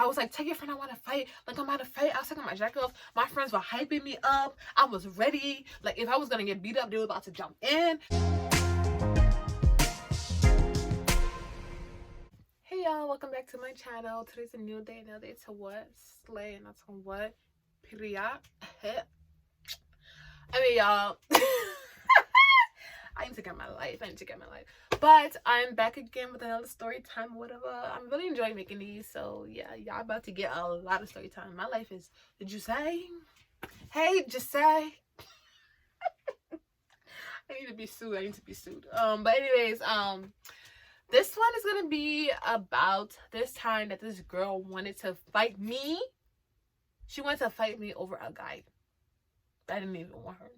I was like, tell your friend I want to fight. Like, I'm about to fight. I was taking my jacket off. My friends were hyping me up. I was ready. Like, if I was going to get beat up, they were about to jump in. Hey, y'all. Welcome back to my channel. Today's a new day. Another day to what? Slay. And that's on what? Period. I mean, y'all. I need to get my life. But I'm back again with another story time, whatever. I'm really enjoying making these. So yeah, y'all about to get a lot of story time. My life is, did you say? Hey, just say. I need to be sued. But anyways, this one is gonna be about this time that this girl wanted to fight me. She wanted to fight me over a guy. I didn't even want her.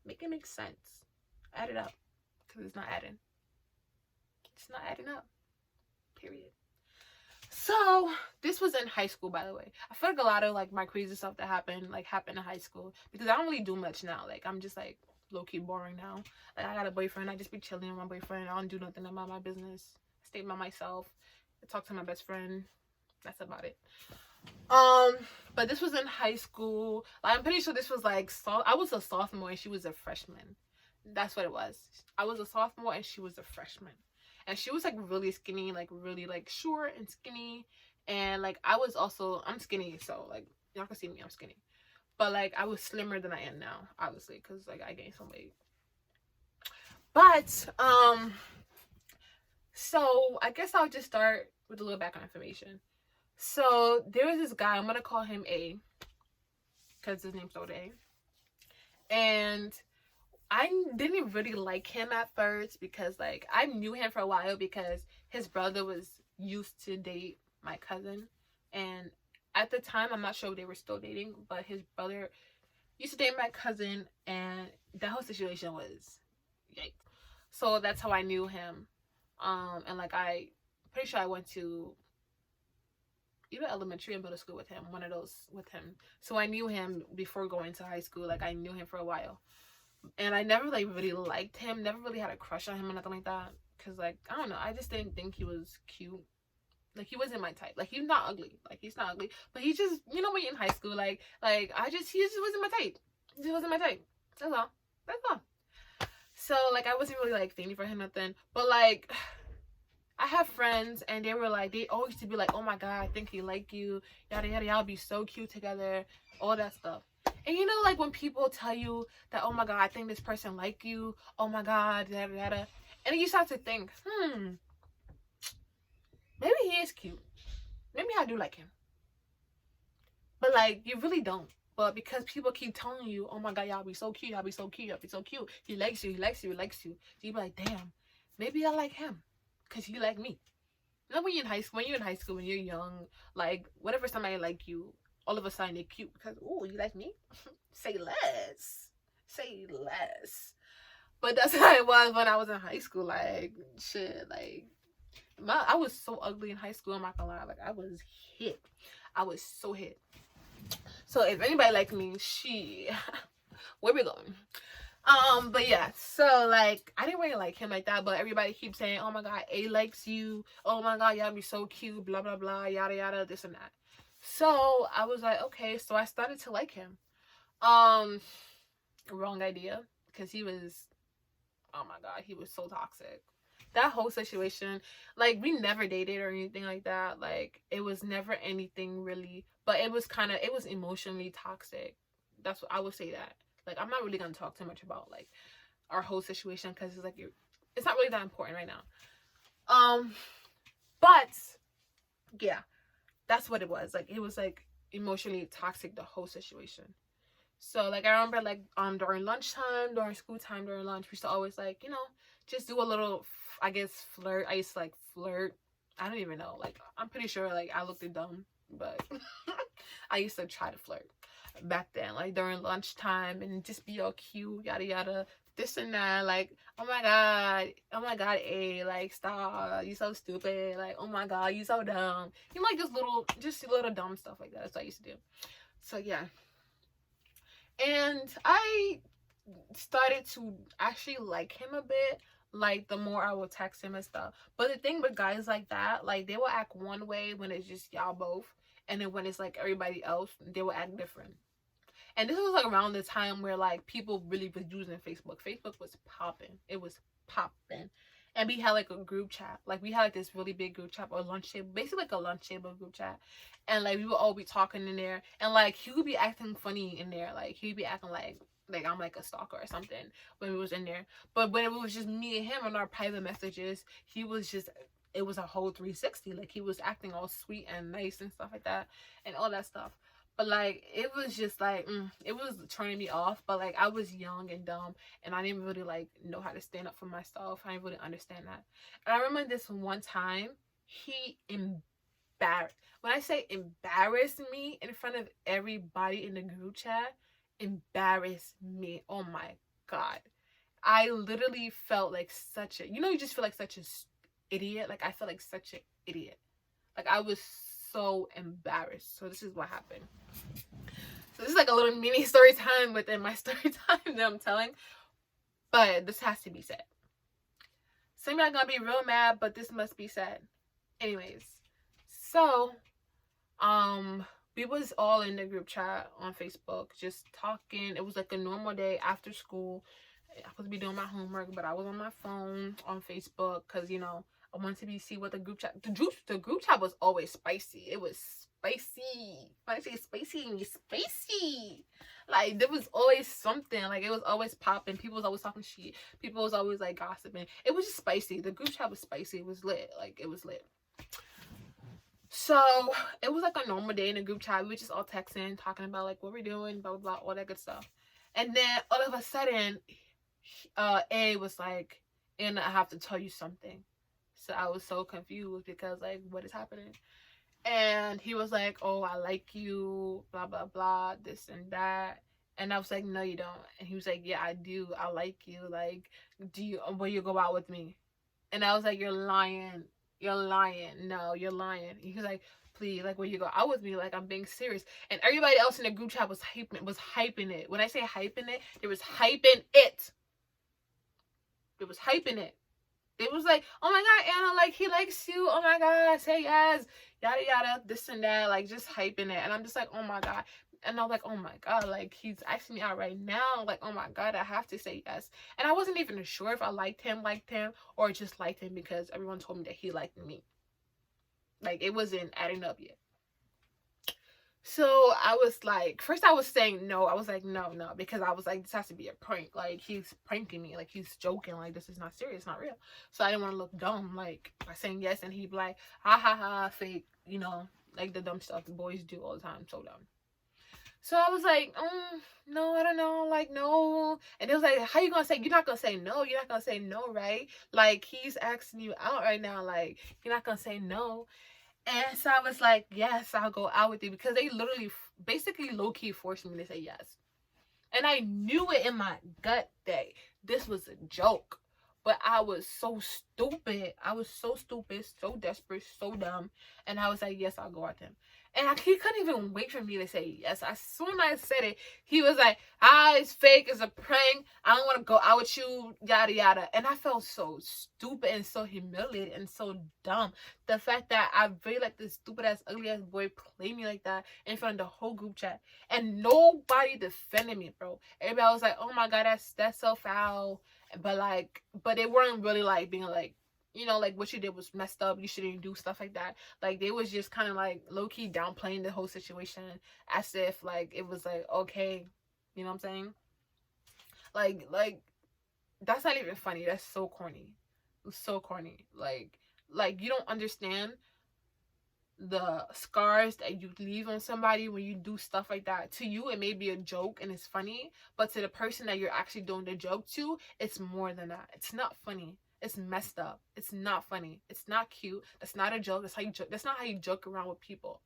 Make it make sense. Add it up. Because it's not adding. It's not adding up. Period. So, this was in high school, by the way. I feel like a lot of, like, my crazy stuff that happened in high school. Because I don't really do much now. Like, I'm just, like, low-key boring now. Like, I got a boyfriend. I just be chilling with my boyfriend. I don't do nothing about my business. I stay by myself. I talk to my best friend. That's about it. But this was in high school. Like, I'm pretty sure this was, like, I was a sophomore and she was a freshman. That's what it was. I was a sophomore and she was a freshman. And she was, like, really skinny, like, really, like, short and skinny. And, like, I'm skinny, so, like, y'all can see me, I'm skinny. But, like, I was slimmer than I am now, obviously, because, like, I gained some weight. But, so, I guess I'll just start with a little background information. So, there was this guy, I'm going to call him A, because his name started A. And I didn't really like him at first because, like, I knew him for a while because his brother was used to date my cousin. And at the time, I'm not sure if they were still dating, but his brother used to date my cousin, and that whole situation was yikes. So that's how I knew him. And, like, I pretty sure I went to either elementary and middle school with him, one of those with him. So I knew him before going to high school. Like, I knew him for a while. And I never, like, really liked him. Never really had a crush on him or nothing like that. Because, like, I don't know. I just didn't think he was cute. Like, he wasn't my type. Like, he's not ugly. Like, he's not ugly. But he just, you know, when you're in high school, he just wasn't my type. He just wasn't my type. That's all. That's all. So, like, I wasn't really, like, thinking for him nothing. But, like, I have friends, and they were like, they always used to be like, oh my god, I think he like you, yada yada, y'all be so cute together, all that stuff. And you know, like, when people tell you that, oh my god, I think this person like you, oh my god, yada yada, and then you start to think, maybe he is cute, maybe I do like him, but, like, you really don't. But because people keep telling you, oh my god, y'all be so cute, y'all be so cute, y'all be so cute, he likes you, he likes you, he likes you, so you be like, damn, maybe I like him because he like me. You know, when you're in high school, when you're young, like, whenever somebody like you, all of a sudden they're cute because, oh, you like me? Say less. But that's how it was when I was in high school. Like, shit, like, I was so ugly in high school, I'm not gonna lie. Like, I was hit. I was so hit. So if anybody like me, where we going? But yeah, so, like, I didn't really like him like that, but everybody keeps saying, oh my god, A likes you, oh my god, y'all be so cute, blah blah blah, yada yada, this and that. So I was like, okay, so I started to like him. Wrong idea, because he was, oh my god, he was so toxic. That whole situation, like, we never dated or anything like that. Like, it was never anything really, but it was emotionally toxic. That's what I would say. That, like, I'm not really gonna talk too much about, like, our whole situation because it's like, it's not really that important right now. But yeah, that's what it was. Like, it was, like, emotionally toxic, the whole situation. So, like, I remember, like, during lunchtime, during school time, during lunch, we used to always, like, you know, just do a little, I guess, flirt. I used to, like, flirt. I don't even know. Like, I'm pretty sure, like, I looked dumb, but I used to try to flirt back then, like, during lunchtime, and just be all cute, yada yada, this and that. Like, oh my god, A, like, stop, you so stupid, like, oh my god, you so dumb, you know, like, just little dumb stuff like that. That's what I used to do. So yeah, and I started to actually like him a bit, like the more I will text him and stuff. But the thing with guys like that, like they will act one way when it's just y'all both, and then when it's like everybody else, they will act different. And this was like around the time where like people really was using Facebook. Facebook was popping. It was popping. And we had like a group chat. Like we had like this really big group chat or lunch table, basically like a lunch table group chat. And like we would all be talking in there. And like he would be acting funny in there. Like he'd be acting like I'm like a stalker or something when we was in there. But when it was just me and him on our private messages, he was just, it was a whole 360. Like he was acting all sweet and nice and stuff like that and all that stuff. But like it was just like it was turning me off. But like I was young and dumb, and I didn't really like know how to stand up for myself. I didn't really understand that. And I remember this one time he embarrassed, when I say embarrassed me in front of everybody in the group chat, embarrassed me. Oh my god, I literally felt like such a, you just feel like such a idiot. Like I felt like such an idiot. Like I was so embarrassed. So this is what happened. So this is like a little mini story time within my story time that I'm telling, but this has to be said. Some of y'all gonna be real mad, but this must be said. Anyways, so we was all in the group chat on Facebook just talking. It was like a normal day after school. I was supposed to be doing my homework, but I was on my phone on Facebook because I wanted to see what the group chat. The group chat was always spicy. It was spicy. When I say spicy, I mean spicy. Like there was always something. Like it was always popping. People was always talking shit. People was always like gossiping. It was just spicy. The group chat was spicy. It was lit. Like it was lit. So it was like a normal day in the group chat. We were just all texting, talking about like what we're doing, blah blah blah, all that good stuff. And then all of a sudden, A was like, "And I have to tell you something." So I was so confused because like, what is happening? And he was like, "Oh, I like you, blah blah blah, this and that." And I was like, "No, you don't." And he was like, "Yeah, I do. I like you. Like, will you go out with me?" And I was like, "You're lying. You're lying. No, you're lying." He was like, "Please, like, will you go out with me? Like, I'm being serious." And everybody else in the group chat was hyping it. When I say hyping it, they was hyping it. It was hyping it. It was like, "Oh my god, Anna, like he likes you. Oh my god, say yes, yada yada, this and that," like just hyping it. And I'm just like, "Oh my god." And I'm like, "Oh my god, like he's asking me out right now. Like, oh my god, I have to say yes." And I wasn't even sure if I liked him, or just liked him because everyone told me that he liked me. Like it wasn't adding up yet. So I was like, first I was saying no. I was like, no, because I was like, this has to be a prank. Like he's pranking me. Like he's joking. Like this is not serious, not real. So I didn't want to look dumb, like by saying yes, and he'd be like, ha ha ha, fake. Like the dumb stuff the boys do all the time. So dumb. So I was like, no, I don't know, like no. And it was like, how you gonna say? You're not gonna say no. You're not gonna say no, right? Like he's asking you out right now. Like you're not gonna say no. And so I was like, yes, I'll go out with you, because they literally basically low-key forced me to say yes. And I knew it in my gut that this was a joke. But I was so stupid. I was so stupid, so desperate, so dumb. And I was like, yes, I'll go with him. And he couldn't even wait for me to say yes. As soon as I said it, he was like, it's fake, it's a prank. I don't want to go out with you, yada, yada. And I felt so stupid and so humiliated and so dumb. The fact that I really let this stupid-ass, ugly-ass boy play me like that in front of the whole group chat. And nobody defended me, bro. Everybody was like, oh my God, that's so foul. But they weren't really like being like, like what you did was messed up, you shouldn't do stuff like that. Like they was just kind of like low-key downplaying the whole situation as if like it was like okay, you know what I'm saying? Like that's not even funny. That's so corny. It was so corny. Like you don't understand the scars that you leave on somebody when you do stuff like that. To you it may be a joke and it's funny, but to the person that you're actually doing the joke to, it's more than that. It's not funny. It's messed up. It's not funny. It's not cute. That's not a joke. That's how you joke. That's not how you joke around with people.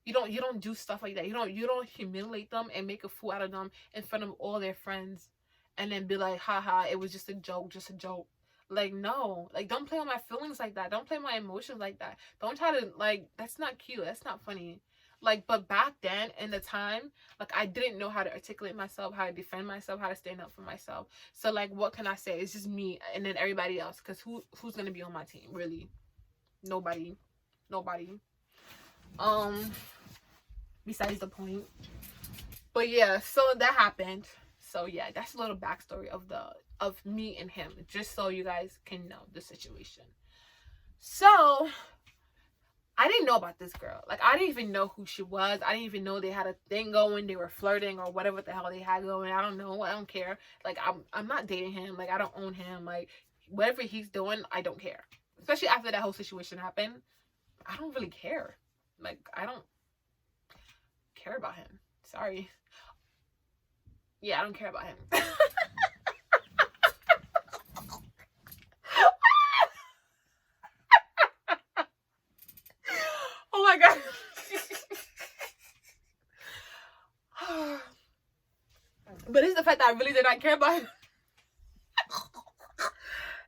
You don't do stuff like that. You don't humiliate them and make a fool out of them in front of all their friends and then be like, haha, it was just a joke, just a joke. Like, no. Like, don't play with my feelings like that. Don't play with my emotions like that. Don't try to, like, that's not cute. That's not funny. Like, but back then in the time, like, I didn't know how to articulate myself, how to defend myself, how to stand up for myself. So like, what can I say? It's just me and then everybody else. Because who's gonna be on my team? Really, nobody. Besides the point. But yeah, so that happened. So yeah, that's a little backstory of me and him, just so you guys can know the situation. So I didn't know about this girl. Like, I didn't even know who she was. I didn't even know they had a thing going. They were flirting or whatever the hell they had going. I don't know. I don't care. Like, I'm not dating him. Like, I don't own him. Like, whatever he's doing, I don't care. Especially after that whole situation happened. I don't really care. Like, I don't care about him. Sorry. Yeah, I don't care about him. Oh my god. But it's the fact that I really did not care about him.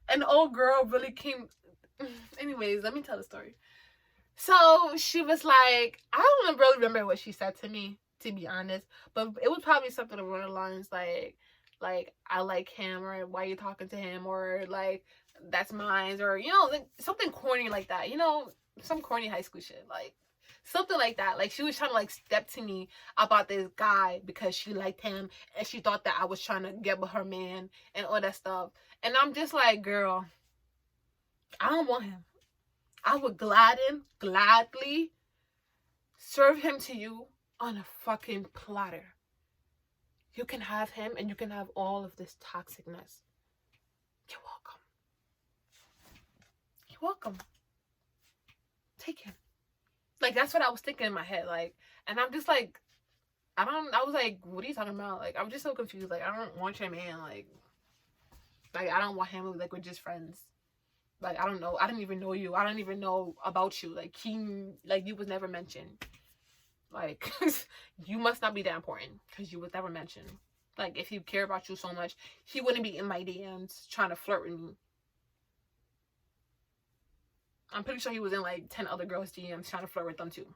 An old girl really came. Anyways, let me tell the story. So she was like, I don't really remember what she said to me, to be honest, but it was probably something along the lines like I like him, or why are you talking to him, or like that's mine, or like something corny like that, some corny high school shit, like something like that. Like, she was trying to like step to me about this guy because she liked him and she thought that I was trying to get with her man and all that stuff. And I'm just like, girl, I don't want him. I would gladly serve him to you on a fucking platter. You can have him and you can have all of this toxicness. You're welcome. You're welcome. Take him. Like, that's what I was thinking in my head. Like, and I'm just like, I was like, what are you talking about? Like, I'm just so confused. Like, I don't want your man. Like I don't want him. Like, we're just friends. Like, I don't know. I didn't even know you. I don't even know about you. Like, you was never mentioned. Like, you must not be that important because you was never mentioned. Like, if he cared about you so much, he wouldn't be in my DMs trying to flirt with me. I'm pretty sure he was in like 10 other girls' DMs trying to flirt with them too.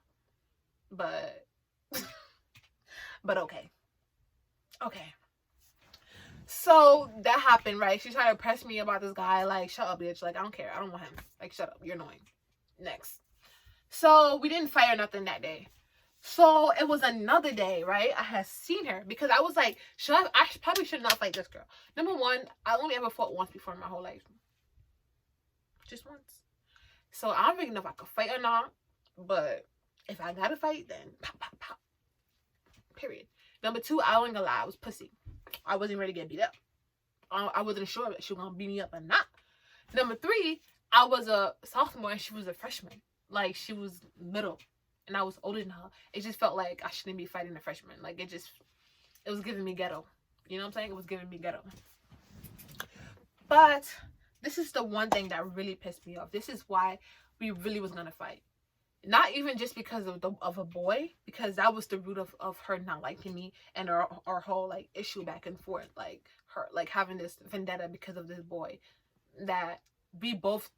But, but okay. Okay. So that happened, right? She tried to press me about this guy. Like, shut up, bitch. Like, I don't care. I don't want him. Like, shut up. You're annoying. Next. So we didn't fight or nothing that day. So it was another day, right? I had seen her because I was like, I probably should not fight this girl. Number one, I only ever fought once before in my whole life. Just once. So I don't really know if I could fight or not. But if I gotta fight, then pop, pop, pop. Period. Number two, I wasn't gonna lie, I was pussy. I wasn't ready to get beat up. I wasn't sure if she was gonna beat me up or not. Number three, I was a sophomore and she was a freshman. Like, she was middle and I was older than her. It just felt like I shouldn't be fighting a freshman. Like, it was giving me ghetto. You know what I'm saying? It was giving me ghetto. But this is the one thing that really pissed me off. This is why we really was gonna fight. Not even just because of a boy, because that was the root of her not liking me and our whole like issue back and forth, like her like having this vendetta because of this boy that we both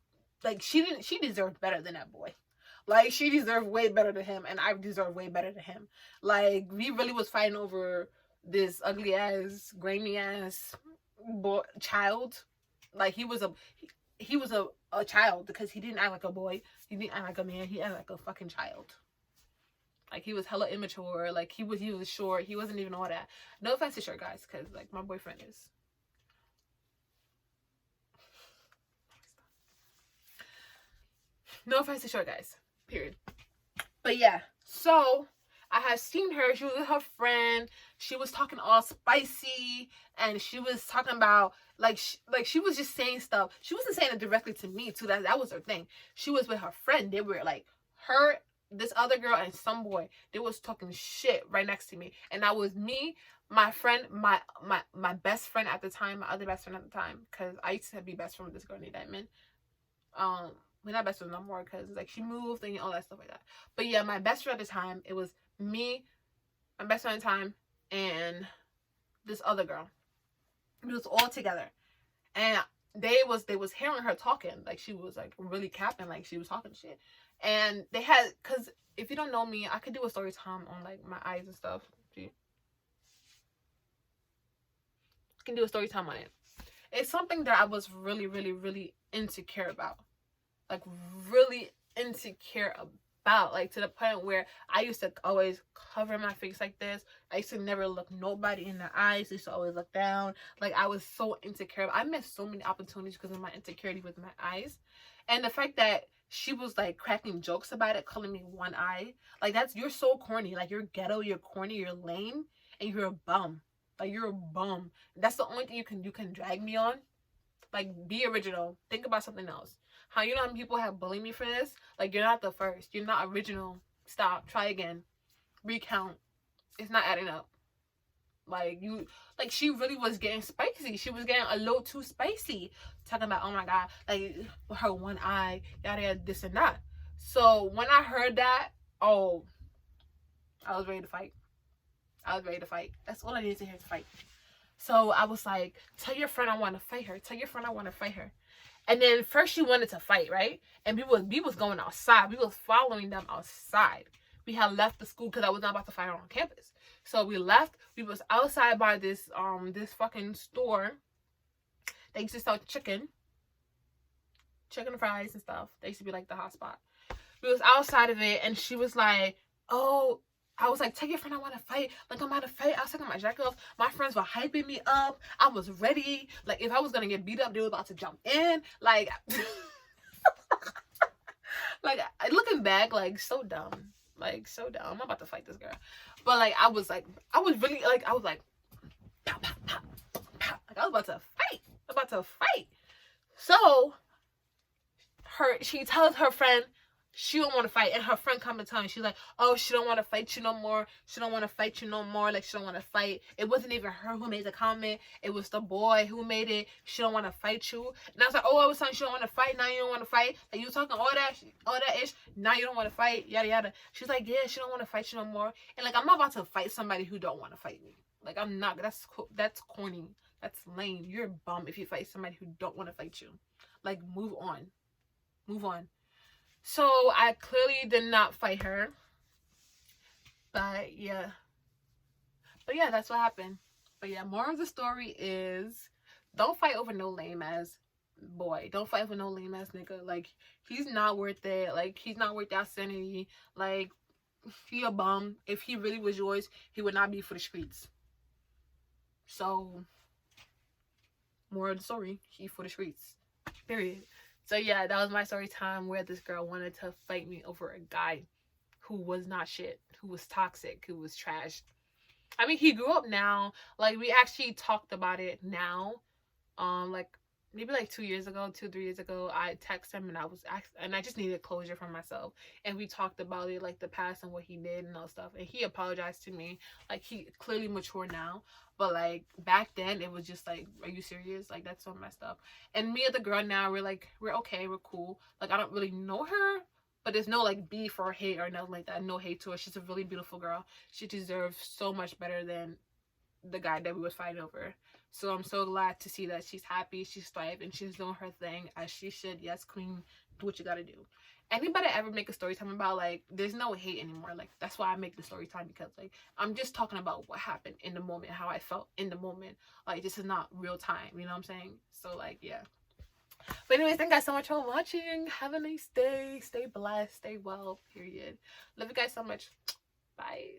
like. She deserved better than that boy. Like, she deserved way better than him, and I deserve way better than him. Like, we really was fighting over this ugly ass, grainy ass boy child. Like, he was a child because he didn't act like a boy. He didn't act like a man. He acted like a fucking child. Like, he was hella immature. Like, he was short. He wasn't even all that. No offense to short guys, because like my boyfriend is. No offense to short guys. Period. But yeah, so I had seen her. She was with her friend. She was talking all spicy, and she was talking about she was just saying stuff. She wasn't saying it directly to me too. That was her thing. She was with her friend. They were like her, this other girl, and some boy. They was talking shit right next to me, and that was me, my friend, my best friend at the time, my other best friend at the time, because I used to be best friend with this girl named Diamond. We're not best friends no more because like she moved and all that stuff like that. But yeah, my best friend at the time, it was me, my best friend at the time, and this other girl. It was all together, and they was hearing her talking. Like, she was like really capping, like she was talking shit. And they had, because if you don't know me, I could do a story time on like my eyes and stuff. See? I can do a story time on it. It's something that I was really, really, really insecure about. Like, really insecure about. Like, to the point where I used to always cover my face like this. I used to never look nobody in the eyes. I used to always look down. Like, I was so insecure. I missed so many opportunities because of my insecurity with my eyes. And the fact that she was like cracking jokes about it, calling me one eye. Like, that's, you're so corny. Like, you're ghetto, you're corny, you're lame, and you're a bum. Like, you're a bum. That's the only thing you can drag me on. Like, be original. Think about something else. How, you know how people have bullied me for this? Like, you're not the first. You're not original. Stop. Try again. Recount. It's not adding up. Like, she really was getting spicy. She was getting a little too spicy. Talking about, oh my God, like, her one eye, yada, yada, this and that. So, when I heard that, oh, I was ready to fight. I was ready to fight. That's all I needed to hear, to fight. So I was like, tell your friend I want to fight her. Tell your friend I want to fight her. And then first she wanted to fight, right? And we was going outside. We was following them outside. We had left the school because I was not about to fight her on campus. So we left. We was outside by this fucking store. They used to sell chicken fries and stuff. They used to be like the hot spot. We was outside of it, and she was like, oh, I was like, tell your friend I want to fight. Like, I'm about to fight. I was taking my jacket off. My friends were hyping me up. I was ready. Like, if I was going to get beat up, they were about to jump in. Like, like, looking back, like, so dumb. Like, so dumb. I'm about to fight this girl. But, like, I was really, like, I was like, pow, pow, pow, pow. Like, I was about to fight. So, she tells her friend, she don't want to fight, and her friend come and tell me, she's like, oh, she don't want to fight you no more. She don't want to fight you no more. Like, she don't want to fight. It wasn't even her who made the comment. It was the boy who made it. She don't want to fight you. And I was like, oh, I was saying she don't want to fight. Now you don't want to fight. Like, you talking all that ish. Now you don't want to fight. Yada yada. She's like, yeah, she don't want to fight you no more. And like, I'm not about to fight somebody who don't want to fight me. Like, I'm not. That's corny. That's lame. You're a bum if you fight somebody who don't want to fight you. Like, move on. Move on. So I clearly did not fight her. But yeah, that's what happened. But yeah, more of the story is, don't fight over no lame ass boy. Don't fight over no lame ass nigga. Like, he's not worth it. Like, he's not worth that sanity. Like, he a bum. If he really was yours, he would not be for the streets. So, more of the story, he for the streets. Period. So yeah, that was my story time where this girl wanted to fight me over a guy who was not shit, who was toxic, who was trash. I mean, he grew up now. Like, we actually talked about it now. Like, maybe like 3 years ago, I texted him and I just needed closure from myself. And we talked about it, like the past and what he did and all stuff. And he apologized to me. Like, he clearly mature now. But like, back then it was just like, are you serious? Like, that's so messed up. And me and the girl now, we're okay, we're cool. Like, I don't really know her, but there's no like beef or hate or nothing like that. No hate to her. She's a really beautiful girl. She deserves so much better than the guy that we was fighting over. So I'm so glad to see that she's happy, she's thriving, she's doing her thing as she should. Yes, queen, do what you gotta do. Anybody ever make a story time about, like, there's no hate anymore. Like, that's why I make the story time, because like, I'm just talking about what happened in the moment, how I felt in the moment. Like, this is not real time, you know what I'm saying? So like, yeah. But anyways, thank you guys so much for watching. Have a nice day. Stay blessed, stay well, period. Love you guys so much. Bye.